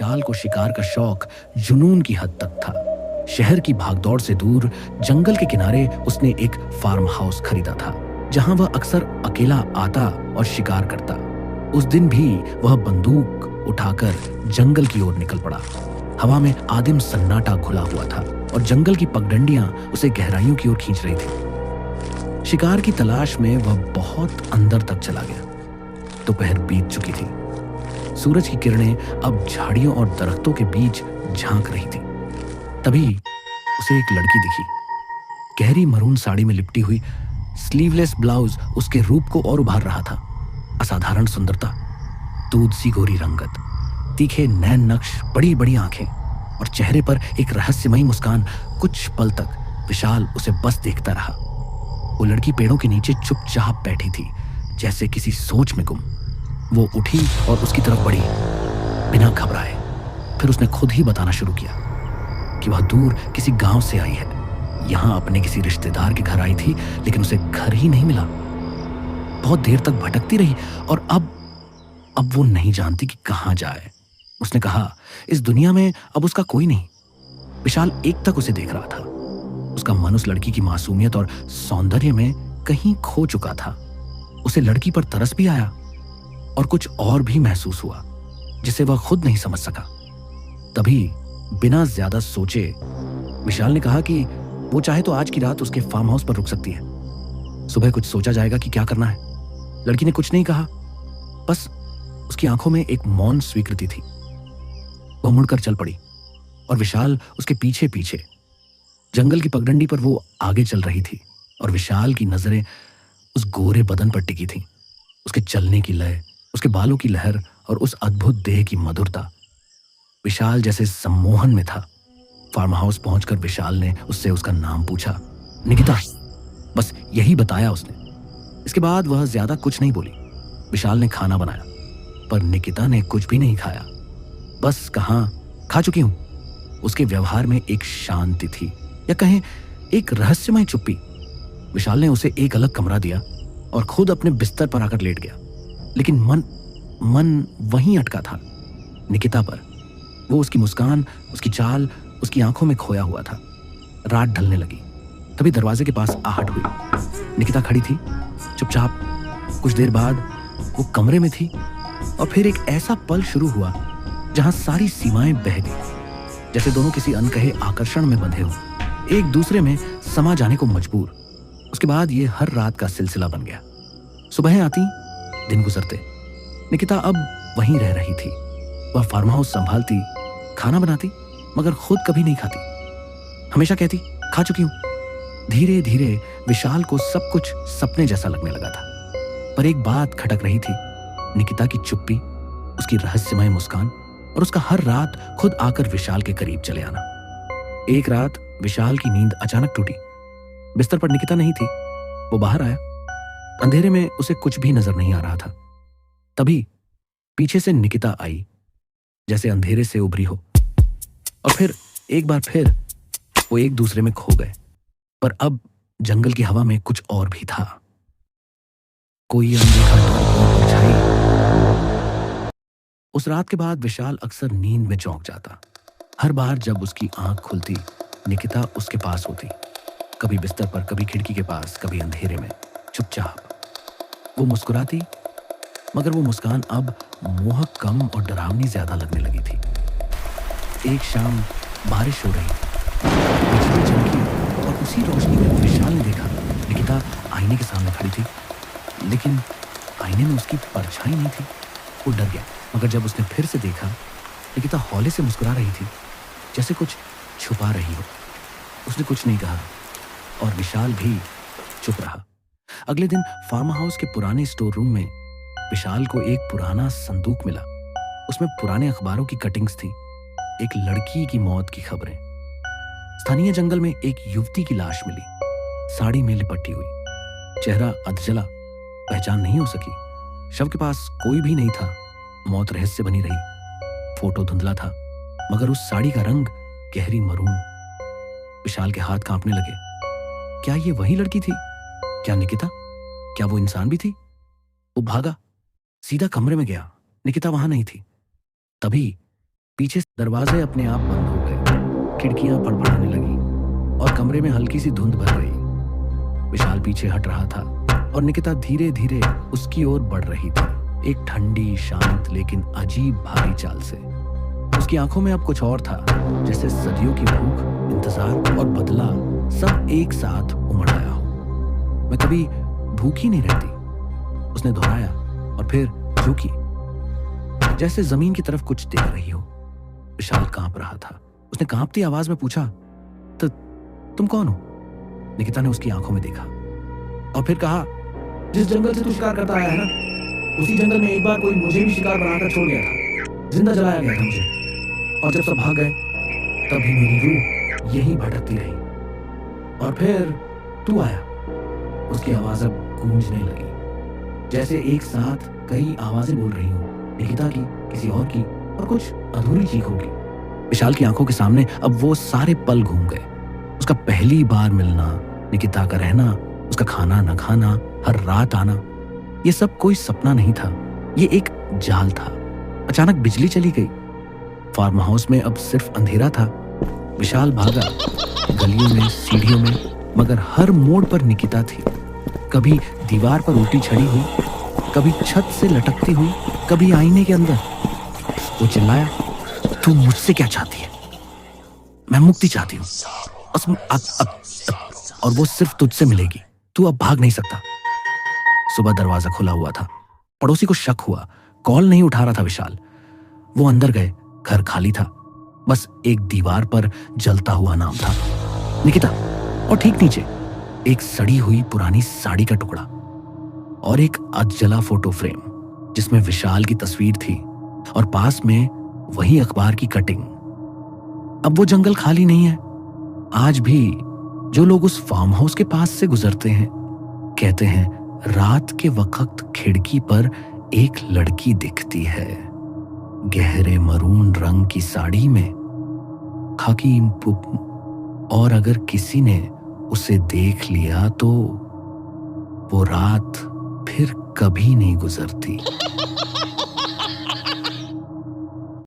विशाल को शिकार का शौक जुनून की हद तक था। शहर की भागदौड़ से दूर जंगल के किनारे उसने एक फार्म हाउस खरीदा था, जहां वह अक्सर अकेला आता और शिकार करता। उस दिन भी वह बंदूक उठाकर जंगल की ओर निकल पड़ा। हवा में आदिम सन्नाटा घुला हुआ था और जंगल की पगडंडियां उसे गहराइयों की ओर खींच रही थी। शिकार की तलाश में वह बहुत अंदर तक चला गया। दोपहर बीत चुकी थी। सूरज की किरणें अब झाड़ियों और दरख्तों के बीच झांक रही थी। तभी उसे एक लड़की दिखी। गहरी मरून साड़ी में लिपटी हुई, स्लीवलेस ब्लाउज उसके रूप को और उभार रहा था। असाधारण सुंदरता, दूध सी गोरी रंगत, तीखे नैन नक्श, बड़ी बड़ी आंखें और चेहरे पर एक रहस्यमयी मुस्कान। कुछ पल तक विशाल उसे बस देखता रहा। वो लड़की पेड़ों के नीचे चुपचाप बैठी थी, जैसे किसी सोच में गुम। वो उठी और उसकी तरफ बढ़ी, बिना घबराए। फिर उसने खुद ही बताना शुरू किया कि वह दूर किसी गांव से आई है। यहां अपने किसी रिश्तेदार के घर आई थी, लेकिन उसे घर ही नहीं मिला। बहुत देर तक भटकती रही और अब वो नहीं जानती कि कहां जाए। उसने कहा, इस दुनिया में अब उसका कोई नहीं। विशाल एकटक उसे देख रहा था। उसका मन उस लड़की की मासूमियत और सौंदर्य में कहीं खो चुका था। उसे लड़की पर तरस भी आया और कुछ और भी महसूस हुआ, जिसे वह खुद नहीं समझ सका। तभी बिना ज्यादा सोचे विशाल ने कहा कि वो चाहे तो आज की रात उसके फार्म हाउस पर रुक सकती है। सुबह कुछ सोचा जाएगा कि क्या करना है। लड़की ने कुछ नहीं कहा, बस उसकी आंखों में एक मौन स्वीकृति थी। वह मुड़कर चल पड़ी और विशाल उसके पीछे पीछे। जंगल की पगडंडी पर वो आगे चल रही थी और विशाल की नजरें उस गोरे बदन पर टिकी थीं। उसके चलने की लय, उसके बालों की लहर और उस अद्भुत देह की मधुरता। विशाल जैसे सम्मोहन में था। फार्म हाउस पहुंचकर विशाल ने उससे उसका नाम पूछा। निकिता, बस यही बताया उसने। इसके बाद वह ज्यादा कुछ नहीं बोली। विशाल ने खाना बनाया, पर निकिता ने कुछ भी नहीं खाया। बस कहा, खा चुकी हूं। उसके व्यवहार में एक शांति थी, या कहें एक रहस्यमय चुप्पी। विशाल ने उसे एक अलग कमरा दिया और खुद अपने बिस्तर पर आकर लेट गया, लेकिन मन वहीं अटका था, निकिता पर। वो उसकी मुस्कान, उसकी चाल, उसकी आंखों में खोया हुआ था। रात ढलने लगी। तभी दरवाजे के पास आहट हुई। निकिता खड़ी थी, चुपचाप। कुछ देर बाद वो कमरे में थी और फिर एक ऐसा पल शुरू हुआ जहां सारी सीमाएं बह गई, जैसे दोनों किसी अनकहे आकर्षण में बंधे हो, एक दूसरे में समा जाने को मजबूर। उसके बाद ये हर रात का सिलसिला बन गया। सुबह आती, दिन गुजरते। निकिता अब वहीं रह रही थी। वह फार्म हाउस संभालती, खाना बनाती, मगर खुद कभी नहीं खाती। हमेशा कहती, खा चुकी हूं। धीरे धीरे विशाल को सब कुछ सपने जैसा लगने लगा था। पर एक बात खटक रही थी, निकिता की चुप्पी, उसकी रहस्यमय मुस्कान और उसका हर रात खुद आकर विशाल के करीब चले आना। एक रात विशाल की नींद अचानक टूटी। बिस्तर पर निकिता नहीं थी। वो बाहर आया। अंधेरे में उसे कुछ भी नजर नहीं आ रहा था। तभी पीछे से निकिता आई, जैसे अंधेरे से उभरी हो। और फिर एक बार फिर वो एक दूसरे में खो गए। पर अब जंगल की हवा में कुछ और भी था। कोई अनदेखा डर और परछाई। उस रात के बाद विशाल अक्सर नींद में चौंक जाता। हर बार जब उसकी आंख खुलती, निकिता उसके पास होती। कभी बिस्तर पर, कभी खिड़की के पास, कभी अंधेरे में, चुपचाप। वो मुस्कुराती, मगर वो मुस्कान अब मोहक कम और डरावनी ज्यादा लगने लगी थी। एक शाम बारिश हो रही, बिजली चमकी और उसी रोशनी में विशाल ने देखा निकिता आईने के सामने खड़ी थी, लेकिन आईने में उसकी परछाई नहीं थी। वो डर गया, मगर जब उसने फिर से देखा, निकिता हौले से मुस्कुरा रही थी, जैसे कुछ छुपा रही हो। उसने कुछ नहीं कहा और विशाल भी चुप रहा। अगले दिन फार्म हाउस के पुराने स्टोर रूम में विशाल को एक पुराना संदूक मिला। उसमें पुराने अखबारों की कटिंग्स थी, एक लड़की की मौत की खबरें। स्थानीय जंगल में एक युवती की लाश मिली, साड़ी में लिपटी हुई, चेहरा अधजला, पहचान नहीं हो सकी। शव के पास कोई भी नहीं था, मौत रहस्य बनी रही। फोटो धुंधला था, मगर उस साड़ी का रंग गहरी मरून। विशाल के हाथ कांपने लगे। क्या ये वही लड़की थी? क्या निकिता? क्या वो इंसान भी थी? वो भागा, सीधा कमरे में गया। निकिता वहां नहीं थी। तभी पीछे दरवाजे अपने आप बंद हो गए, खिड़कियां फड़फड़ाने लगी और कमरे में हल्की सी धुंध भर गई। विशाल पीछे हट रहा था और निकिता धीरे धीरे उसकी ओर बढ़ रही थी, एक ठंडी, शांत लेकिन अजीब भारी चाल से। उसकी आंखों में अब कुछ और था, जैसे सदियों की भूख, इंतजार और बदला सब एक साथ उमड़ आया हो। मैं कभी भूखी नहीं रहती, उसने दोहराया और फिर झुकी, जैसे जमीन की तरफ कुछ देख रही हो। विशाल कांप रहा था। उसने कांपती आवाज में पूछा, तो तुम कौन हो? निकिता ने उसकी आंखों में देखा और फिर कहा, जिस जंगल से तू शिकार करता आया है ना, उसी जंगल में एक बार कोई मुझे भी शिकार बनाकर छोड़ गया था। जिंदा जलाया गया था मुझे, और जब सब भाग गए तभी मेरी रूह यही भटकती रही, और फिर तू आया। उसकी आवाज अब गूंजने लगी, जैसे एक साथ कई आवाजें बोल रही हो, निकिता की, किसी और की और कुछ अधूरी चीखों की। विशाल की आंखों के सामने अब वो सारे पल घूम गए। उसका पहली बार मिलना, निकिता का रहना, उसका खाना न खाना, हर रात आना, ये सब कोई सपना नहीं था, ये एक जाल था। अचानक बिजली चली गई। फार्म हाउस में अब सिर्फ अंधेरा था। विशाल भागा, गलियों में, सीढ़ियों में, मगर हर मोड़ पर निकिता थी। कभी दीवार पर उल्टी छड़ी हुई, कभी छत से लटकती हुई, कभी आईने के अंदर। वो चिल्लाया, तू मुझसे क्या चाहती है? मैं मुक्ति चाहती हूँ, और वो सिर्फ तुझसे मिलेगी। तू अब भाग नहीं सकता। सुबह दरवाजा खुला हुआ था। पड़ोसी को शक हुआ, कॉल नहीं उठा रहा था विशाल। वो अंदर गए, घर खाली था, बस एक दीवार पर जलता हुआ नाम था, निकिता, और ठीक नीचे एक सड़ी हुई पुरानी साड़ी का टुकड़ा और एक अधजला फोटो फ्रेम जिसमें विशाल की तस्वीर थी, और पास में वही अखबार की कटिंग। अब वो जंगल खाली नहीं है। आज भी जो लोग उस फार्म हाउस के पास से गुजरते हैं कहते हैं, रात के वक्त खिड़की पर एक लड़की दिखती है, गहरे मरून रंग की साड़ी में, खाकी, और अगर किसी ने उसे देख लिया तो वो रात फिर कभी नहीं गुजरती।